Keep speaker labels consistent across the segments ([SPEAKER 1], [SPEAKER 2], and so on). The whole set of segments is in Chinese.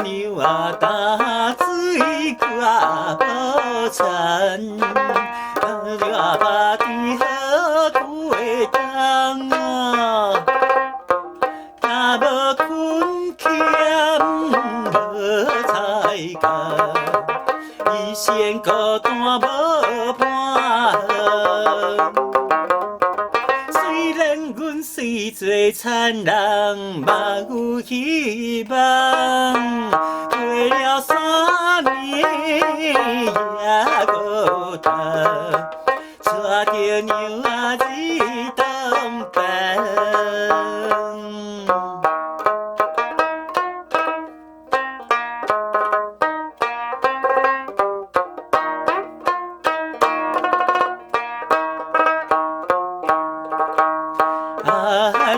[SPEAKER 1] 牛啊，打水挂无田，牛啊，把地好土会当啊，若无困欠无菜干，一生孤单无伴。虽然阮虽做田人，嘛有希望。过了3年也孤单，带着牛仔日当饭。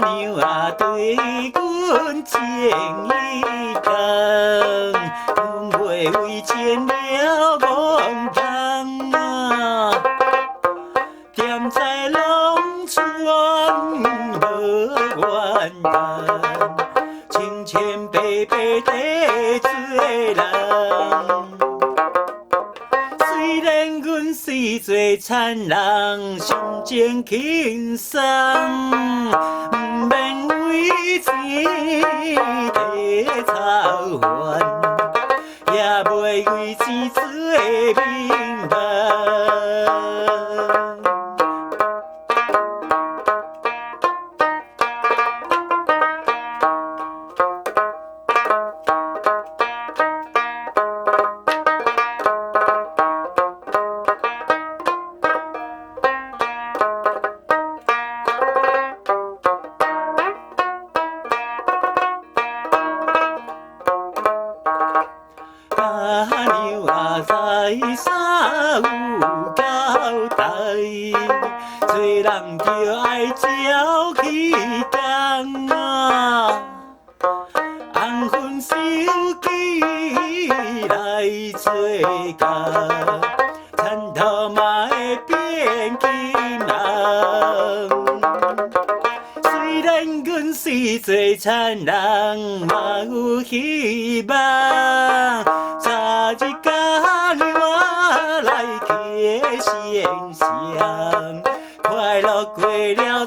[SPEAKER 1] 牛啊，对阮情意重，阮袂为钱了憨人啊。踮在农村无怨叹，清清白白地做人。虽然阮是做田人，心情轻松，毋免为钱地操烦，也袂为钱做面目。牛啊，在啥有交代？做人就爱照去工啊，红粉手机来做工，田土嘛会变金红。虽然阮是做田人，嘛有希望。早日甲牛仔来结成双，快乐过了